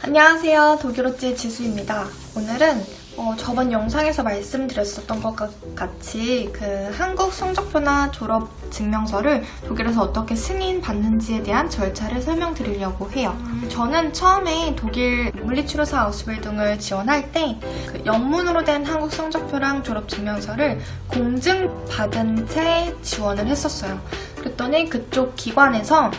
안녕하세요. 독일어찌 지수입니다. 오늘은 저번 영상에서 말씀드렸었던 것 같이 한국 성적표나 졸업 증명서를 독일에서 어떻게 승인받는지에 대한 절차를 설명드리려고 해요. 저는 처음에 독일 물리치료사 아우스빌딩을 지원할 때 영문으로 된 한국 성적표랑 졸업 증명서를 공증받은 채 지원을 했었어요. 그랬더니 그쪽 기관에서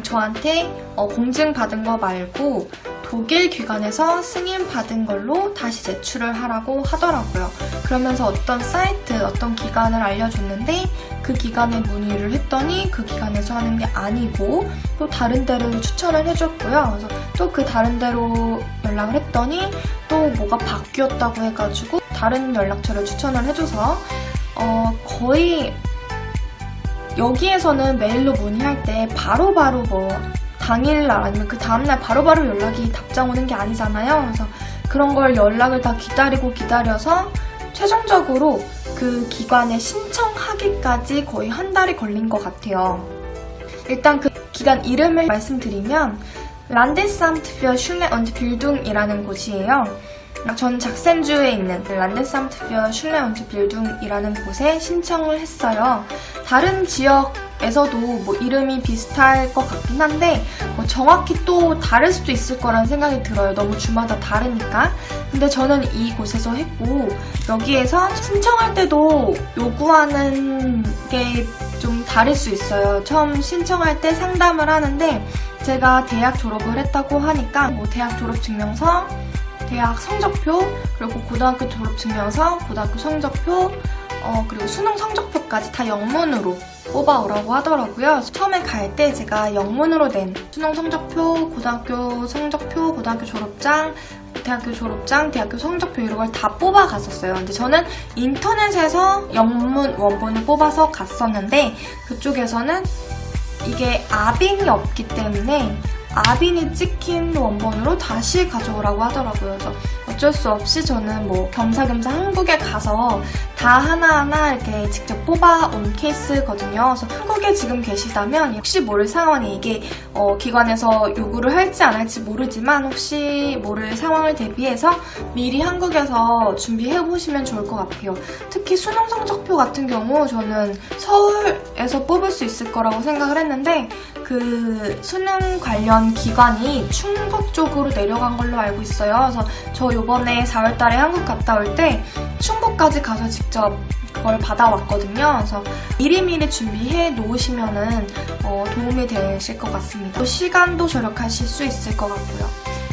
저한테 공증받은 거 말고 독일 기관에서 승인받은 걸로 다시 제출을 하라고 하더라고요. 그러면서 어떤 사이트, 어떤 기관을 알려줬는데 그 기관에 문의를 했더니 그 기관에서 하는 게 아니고 또 다른 데를 추천을 해줬고요. 그래서 또 그 다른 데로 연락을 했더니 또 뭐가 바뀌었다고 해가지고 다른 연락처를 추천을 해줘서 거의 여기에서는 메일로 문의할 때 바로바로 당일날 아니면 그 다음날 바로바로 연락이 답장 오는 게 아니잖아요. 그래서 그런 걸 연락을 다 기다려서 최종적으로 그 기관에 신청하기까지 거의 한 달이 걸린 것 같아요. 일단 그 기관 이름을 말씀드리면 Landesamt für Schule und Bildung이라는 곳이에요. 전 작센주에 있는 Landesamt für Schule und Bildung이라는 곳에 신청을 했어요. 다른 지역에서도 이름이 비슷할 것 같긴 한데 정확히 또 다를 수도 있을 거라는 생각이 들어요. 너무 주마다 다르니까. 근데 저는 이곳에서 했고 여기에서 신청할 때도 요구하는 게 좀 다를 수 있어요. 처음 신청할 때 상담을 하는데 제가 대학 졸업을 했다고 하니까 대학 졸업증명서, 대학 성적표, 그리고 고등학교 졸업증명서, 고등학교 성적표, 그리고 수능 성적표까지 다 영문으로 뽑아오라고 하더라고요. 처음에 갈 때 제가 영문으로 된 수능 성적표, 고등학교 성적표, 고등학교 졸업장, 대학교 졸업장, 대학교 성적표 이런 걸 다 뽑아갔었어요. 근데 저는 인터넷에서 영문 원본을 뽑아서 갔었는데 그쪽에서는 이게 아빙이 없기 때문에 아빈이 찍힌 원본으로 다시 가져오라고 하더라고요. 그래서 어쩔 수 없이 저는 겸사겸사 한국에 가서 다 하나하나 이렇게 직접 뽑아온 케이스거든요. 그래서 한국에 지금 계시다면 혹시 모를 상황에 이게 기관에서 요구를 할지 안 할지 모르지만 혹시 모를 상황을 대비해서 미리 한국에서 준비해보시면 좋을 것 같아요. 특히 수능 성적표 같은 경우 저는 서울에서 뽑을 수 있을 거라고 생각을 했는데 그 수능 관련 기관이 충북 쪽으로 내려간 걸로 알고 있어요. 그래서 저 요번에 4월달에 한국 갔다 올 때 충북까지 가서 직접 그걸 받아왔거든요. 그래서 미리미리 준비해 놓으시면은 도움이 되실 것 같습니다. 또 시간도 절약하실 수 있을 것 같고요.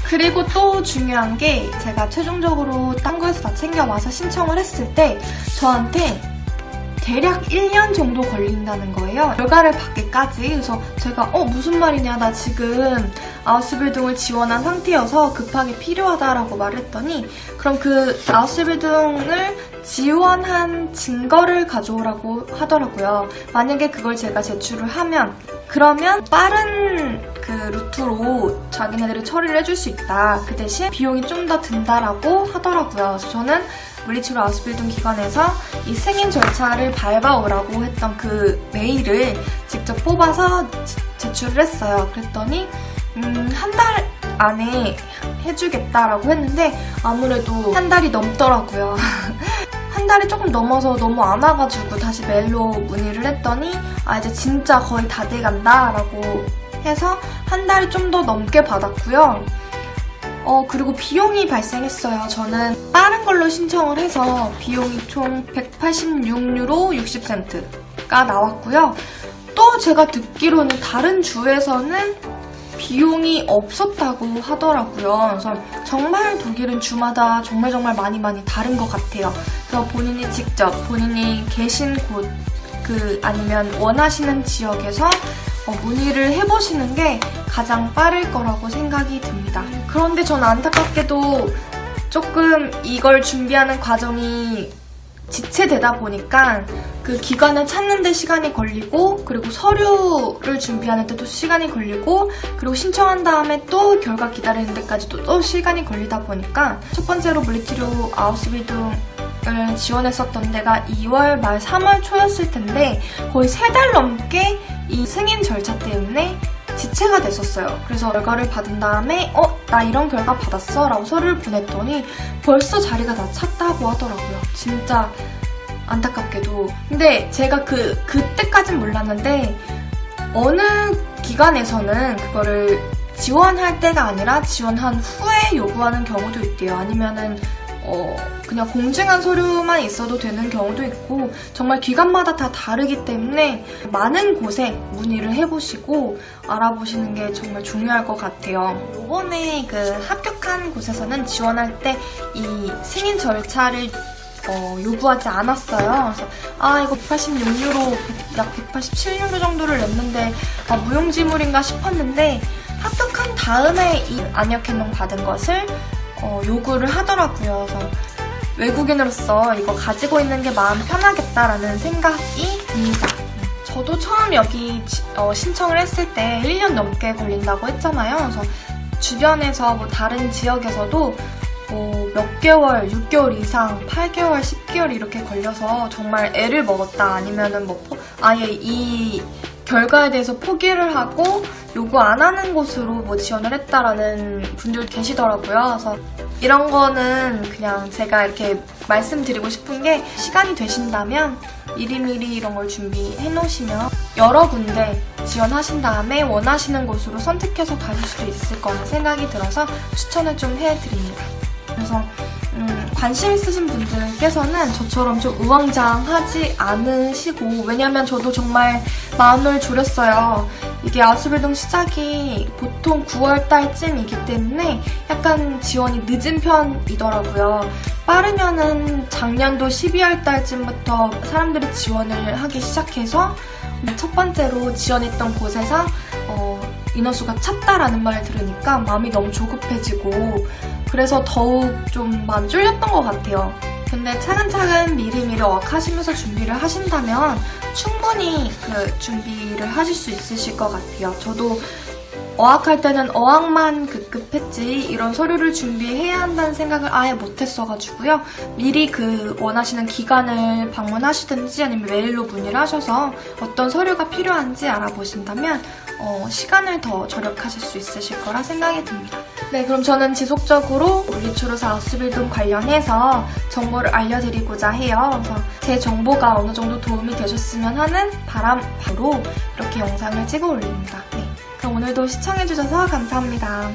그리고 또 중요한 게 제가 최종적으로 딴 거에서 다 챙겨와서 신청을 했을 때 저한테 대략 1년 정도 걸린다는 거예요. 결과를 받기까지. 그래서 제가 무슨 말이냐, 나 지금 아우스빌딩을 지원한 상태여서 급하게 필요하다라고 말했더니 그럼 그 아우스빌딩을 지원한 증거를 가져오라고 하더라고요. 만약에 그걸 제가 제출을 하면 그러면 빠른 그 루트로 자기네들이 처리를 해줄 수 있다. 그 대신 비용이 좀 더 든다라고 하더라고요. 그래서 저는 물리치료 아우스빌딩 기관에서 이 승인 절차를 밟아오라고 했던 그 메일을 직접 뽑아서 제출을 했어요. 그랬더니 한 달 안에 해주겠다라고 했는데 아무래도 한 달이 넘더라고요. 한 달이 조금 넘어서 너무 안 와가지고 다시 메일로 문의를 했더니 이제 진짜 거의 다 돼간다 라고 해서 한 달이 좀 더 넘게 받았고요. 그리고 비용이 발생했어요. 저는 빠른 걸로 신청을 해서 비용이 총 186유로 60센트가 나왔고요. 또 제가 듣기로는 다른 주에서는 비용이 없었다고 하더라고요. 그래서 정말 독일은 주마다 정말 많이 다른 것 같아요. 그래서 본인이 직접 본인이 계신 곳 아니면 원하시는 지역에서 문의를 해보시는 게 가장 빠를 거라고 생각이 듭니다. 그런데 전 안타깝게도 조금 이걸 준비하는 과정이 지체되다 보니까 그 기관을 찾는 데 시간이 걸리고 그리고 서류를 준비하는 데도 시간이 걸리고 그리고 신청한 다음에 또 결과 기다리는 데까지도 또 시간이 걸리다 보니까 첫 번째로 물리치료 아우스빌딩을 지원했었던 데가 2월 말 3월 초였을 텐데 거의 3달 넘게 이 승인 절차 때문에 지체가 됐었어요. 그래서 결과를 받은 다음에 나 이런 결과 받았어 라고 서류를 보냈더니 벌써 자리가 다 찼다고 하더라고요. 진짜 안타깝게도. 근데 제가 그때까진 몰랐는데 어느 기관에서는 그거를 지원할 때가 아니라 지원한 후에 요구하는 경우도 있대요. 아니면은 그냥 공증한 서류만 있어도 되는 경우도 있고 정말 기관마다 다 다르기 때문에 많은 곳에 문의를 해보시고 알아보시는 게 정말 중요할 것 같아요. 이번에 합격한 곳에서는 지원할 때 이 승인 절차를 요구하지 않았어요. 그래서 이거 186유로, 약 187유로 정도를 냈는데 무용지물인가 싶었는데 합격한 다음에 이 안역행동 받은 것을 요구를 하더라고요. 그래서 외국인으로서 이거 가지고 있는 게 마음 편하겠다라는 생각이 듭니다. 저도 처음 여기 신청을 했을 때 1년 넘게 걸린다고 했잖아요. 그래서 주변에서 다른 지역에서도 몇 개월, 6개월 이상, 8개월, 10개월 이렇게 걸려서 정말 애를 먹었다. 아니면은 아예 이 결과에 대해서 포기를 하고 요구 안 하는 곳으로 지원을 했다라는 분들 계시더라고요. 그래서 이런 거는 그냥 제가 이렇게 말씀드리고 싶은 게 시간이 되신다면 미리미리 이런 걸 준비해 놓으시면 여러 군데 지원하신 다음에 원하시는 곳으로 선택해서 가실 수도 있을 거라 생각이 들어서 추천을 좀 해드립니다. 그래서 관심 있으신 분들께서는 저처럼 좀 우왕좌왕하지 않으시고, 왜냐면 저도 정말 마음을 졸였어요. 이게 아웃스빌딩 시작이 보통 9월달쯤이기 때문에 약간 지원이 늦은 편이더라고요. 빠르면은 작년도 12월달쯤부터 사람들이 지원을 하기 시작해서 첫 번째로 지원했던 곳에서 인원수가 찼다라는 말을 들으니까 마음이 너무 조급해지고 그래서 더욱 좀 마음이 쫄렸던 것 같아요. 근데 차근차근 미리미리 어학하시면서 준비를 하신다면 충분히 준비를 하실 수 있으실 것 같아요. 저도 어학할 때는 어학만 급급했지 이런 서류를 준비해야 한다는 생각을 아예 못했어가지고요. 미리 원하시는 기관을 방문하시든지 아니면 메일로 문의를 하셔서 어떤 서류가 필요한지 알아보신다면 시간을 더 절약하실 수 있으실 거라 생각이 듭니다. 네, 그럼 저는 지속적으로 물리치료사 아웃스빌딩 관련해서 정보를 알려드리고자 해요. 그래서 제 정보가 어느 정도 도움이 되셨으면 하는 바람으로 이렇게 영상을 찍어 올립니다. 네, 그럼 오늘도 시청해주셔서 감사합니다.